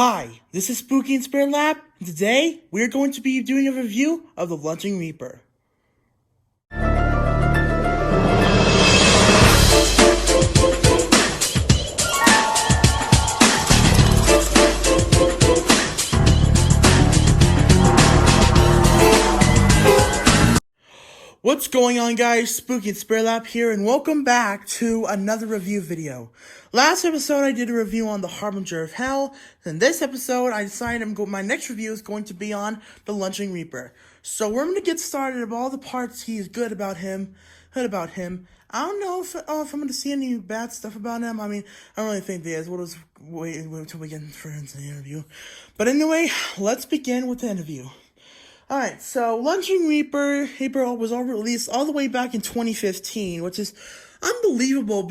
Hi, this is Spooky and Spirit Lab, and today we're going to be doing a review of the Lunging Reaper. What's going on, guys? Spooky and Spirit Lab here, and welcome back to another review video. Last episode, I did a review on the Harbinger of Hell, and this episode, I decided my next review is going to be on the Lunging Reaper. So we're going to get started of all the parts he's good about him. I don't know if I'm going to see any bad stuff about him. I mean, I don't really think there is. We'll just wait until we get into the interview. But anyway, let's begin with the interview. Alright, so Lunging Reaper was all released all the way back in 2015, which is unbelievable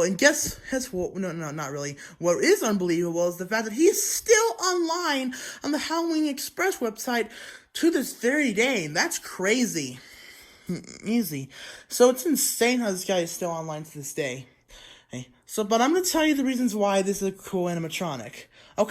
and guess what? No, not really. What is unbelievable is the fact that he is still online on the Halloween Express website to this very day. That's crazy. Easy. So it's insane how this guy is still online to this day. But I'm gonna tell you the reasons why this is a cool animatronic. Let's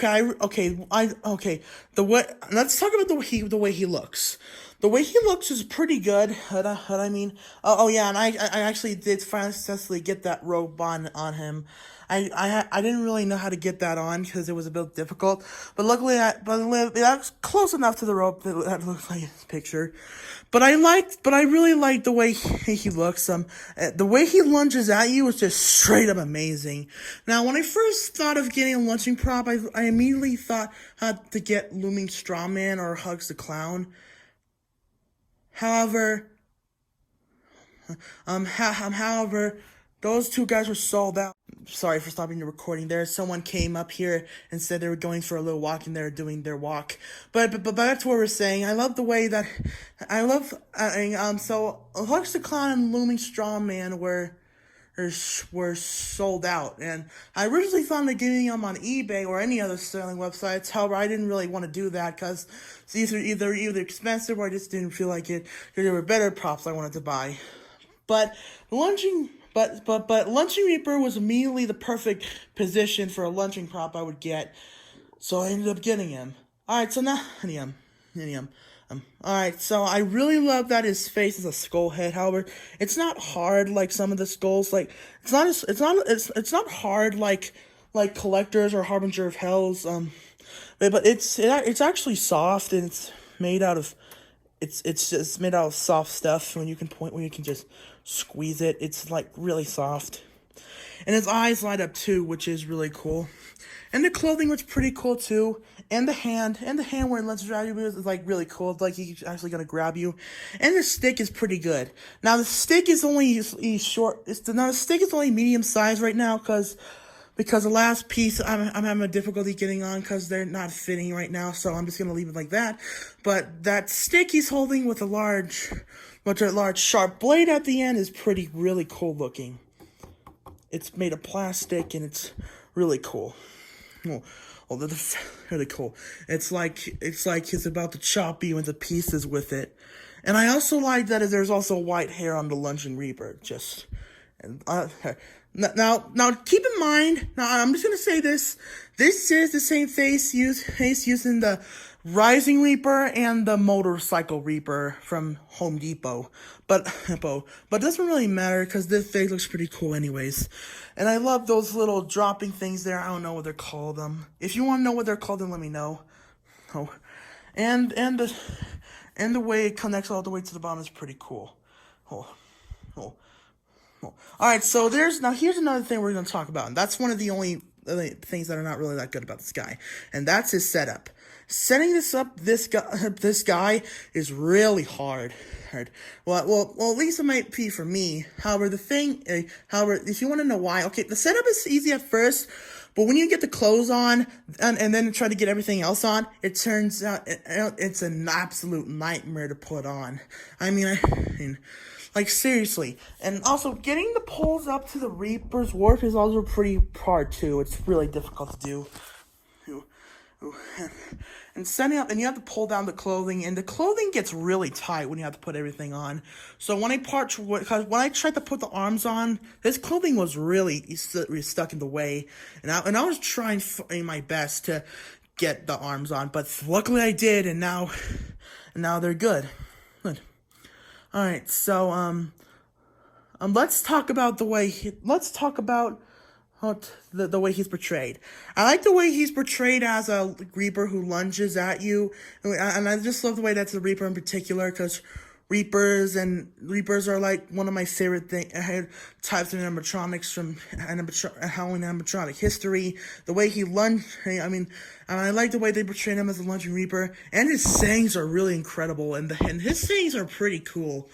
talk about the way he looks. The way he looks is pretty good. And I actually did finally successfully get that robe on him. I didn't really know how to get that on because it was a bit difficult, but luckily that's close enough to the rope that looks like his picture. But I really like the way he looks. The way he lunges at you is just straight up amazing. Now, when I first thought of getting a lunging prop, I immediately thought how to get Looming Strawman or Hugs the Clown. However, those two guys were sold out. Sorry for stopping the recording there. Someone came up here and said they were going for a little walk and they were doing their walk. But back to what we're saying. I love the way that so Hugs the Clown and Looming Strawman were sold out, and I originally thought of getting them on eBay or any other selling websites. However, I didn't really want to do that because it's either expensive or I just didn't feel like it. There were better props I wanted to buy. But Lunging Reaper was immediately the perfect position for a lunging prop I would get, so I ended up getting him. Alright, so now, alright, so I really love that his face is a skull head. However, it's not hard like some of the skulls. Like, it's not hard like Collectors or Harbinger of Hell's. But it's actually soft, and it's made out of it's made out of soft stuff. When you can just squeeze it, it's like really soft. And his eyes light up too, which is really cool. And the clothing was pretty cool too. And the hand where it lets grab you is like really cool. It's like he's actually gonna grab you. And the stick is pretty good. Now the stick is only short. The stick is only medium size right now because the last piece I'm having a difficulty getting on because they're not fitting right now. So I'm just gonna leave it like that. But that stick he's holding with a large sharp blade at the end is really cool looking. It's made of plastic and it's really cool. That's really cool. It's like he's about to chop you into pieces with it. And I also like that there's also white hair on the Lunging Reaper. Now keep in mind. Now I'm just gonna say this. This is the same face used in the Rising Reaper and the Motorcycle Reaper from Home Depot. But it doesn't really matter because this face looks pretty cool anyways. And I love those little dropping things there. I don't know what they're called. If you want to know what they're called, then let me know. And the way it connects all the way to the bottom is pretty cool. Alright, so here's another thing we're going to talk about. And that's one of the only things that are not really that good about this guy. And that's his setup. Setting this guy is really hard. Well, at least it might be for me. However, if you want to know why, okay, the setup is easy at first, but when you get the clothes on and then try to get everything else on, it turns out it's an absolute nightmare to put on. I mean, like seriously. And also, getting the poles up to the Reaper's Wharf is also pretty hard too. It's really difficult to do. and setting up, and you have to pull down the clothing, and the clothing gets really tight when you have to put everything on. So when I tried to put the arms on, this clothing was really stuck in the way, and I was trying my best to get the arms on, but luckily I did, and now they're good. Good. All right, so let's talk about the way the way he's portrayed. I like the way he's portrayed as a Reaper who lunges at you, and I just love the way that's the Reaper in particular, because Reapers are like one of my favorite types of animatronics from Halloween animatronic history. The way he and I like the way they portray him as a lunging Reaper, and his sayings are really incredible, and his sayings are pretty cool.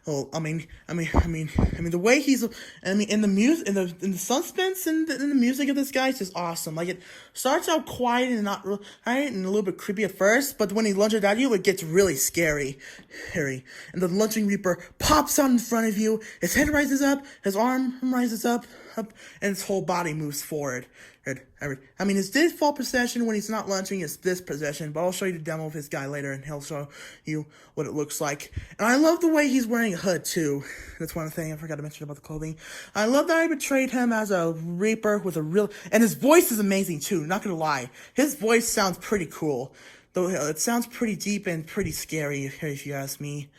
Well, the way in the suspense and in the music of this guy is just awesome. Like, it starts out quiet and not real, right, and a little bit creepy at first, but when he lunges at you, it gets really scary. And the lunging Reaper pops out in front of you. His head rises up, his arm rises up, and his whole body moves forward. His default position when he's not lunging is this position, but I'll show you the demo of his guy later, and he'll show you what it looks like. And I love the way he's wearing a hood, too. That's one thing I forgot to mention about the clothing. I love that I portrayed him as a Reaper with and his voice is amazing, too, not gonna lie. His voice sounds pretty cool. Though it sounds pretty deep and pretty scary, if you ask me.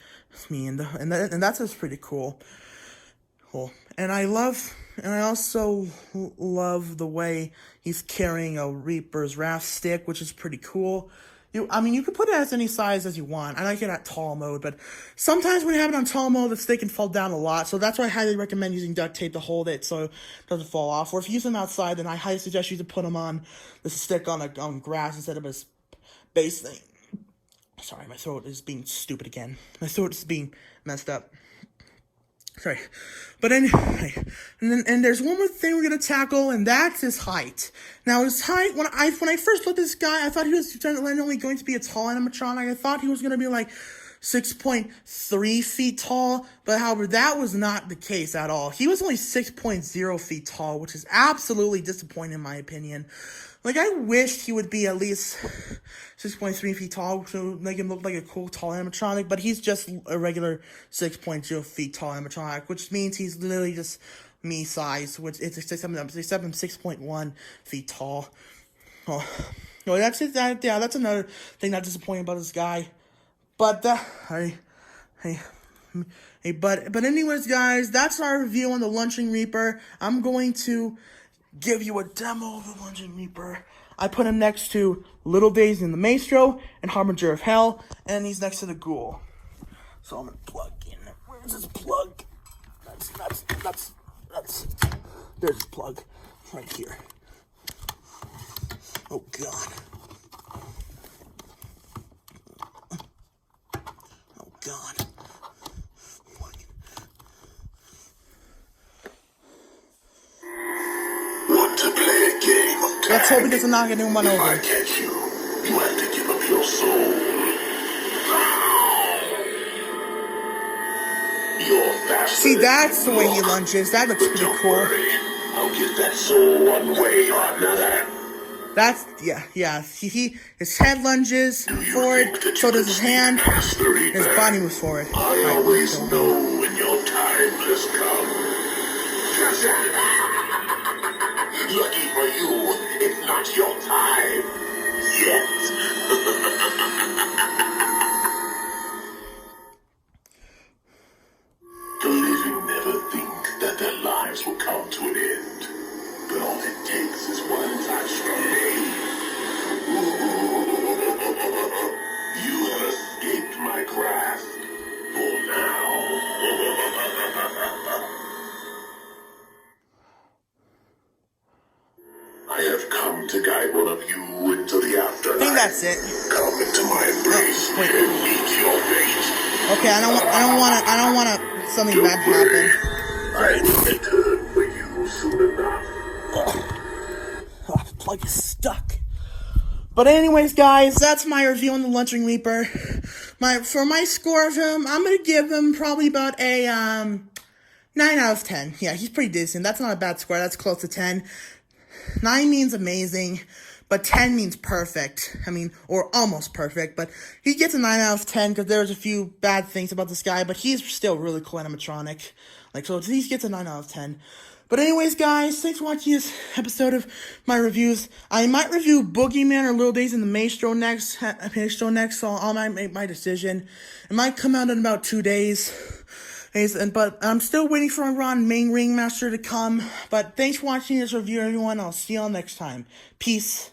And that's just pretty cool. And I also love the way he's carrying a Reaper's Wrath stick, which is pretty cool. You can put it as any size as you want. I like it at tall mode, but sometimes when you have it on tall mode, the stick can fall down a lot. So that's why I highly recommend using duct tape to hold it so it doesn't fall off. Or if you use them outside, then I highly suggest you to put them on the stick on grass instead of a base thing. Sorry, my throat is being stupid again. My throat is being messed up. Sorry. But anyway, and there's one more thing we're gonna tackle, and that's his height. Now, his height, when I first looked at this guy, I thought he was only going to be a tall animatronic. I thought he was gonna be like 6.3 feet tall, but however, that was not the case at all. He was only 6.0 feet tall, which is absolutely disappointing in my opinion. Like, I wished he would be at least 6.3 feet tall to make him look like a cool tall animatronic, but he's just a regular 6.0 feet tall animatronic, which means he's literally just me size, which is except I'm 6.1 feet tall. Oh, no, that's it. That's another thing that's disappointing about this guy. But but anyways, guys, that's our review on the Lunging Reaper. I'm going to give you a demo of the Lunging Reaper. I put him next to Little Daisy and the Maestro and Harbinger of Hell, and he's next to the Ghoul. So I'm gonna plug in. Where's his plug? There's his plug, right here. Oh God. Oh God. Want to play a game of tag? Let's hope he doesn't knock anyone over. If I catch you, you have to give up your soul. You're faster. See, that's the way he lunges. That looks pretty cool. Worry. I'll get that soul one way or another. That's, yeah. His head lunges forward, so does his hand, his body moves forward. I always know when your time has come. Lucky for you, it's not your time yet. The living never think that their lives will come to an end, but all it takes is one touch from me. You have escaped my grasp for now. I have come to guide one of you into the afterlife. I think that's it. Come into my embrace and meet your fate. Okay, I don't want something bad to happen. I will return for you soon enough. Oh, the plug is stuck. But anyways, guys, that's my review on the Lunging Reaper. For my score of him, I'm gonna give him probably about a 9 out of 10. Yeah, he's pretty decent. That's not a bad score. That's close to 10. 9 means amazing. but 10 means perfect. I mean, or almost perfect, but he gets a 9 out of 10 because there's a few bad things about this guy, but he's still really cool animatronic. Like, so he gets a 9 out of 10. But anyways, guys, thanks for watching this episode of my reviews. I might review Boogeyman or Little Days in the Maestro next, so I might make my decision. It might come out in about 2 days. But I'm still waiting for Ron Main Ringmaster to come. But thanks for watching this review, everyone. I'll see y'all next time. Peace.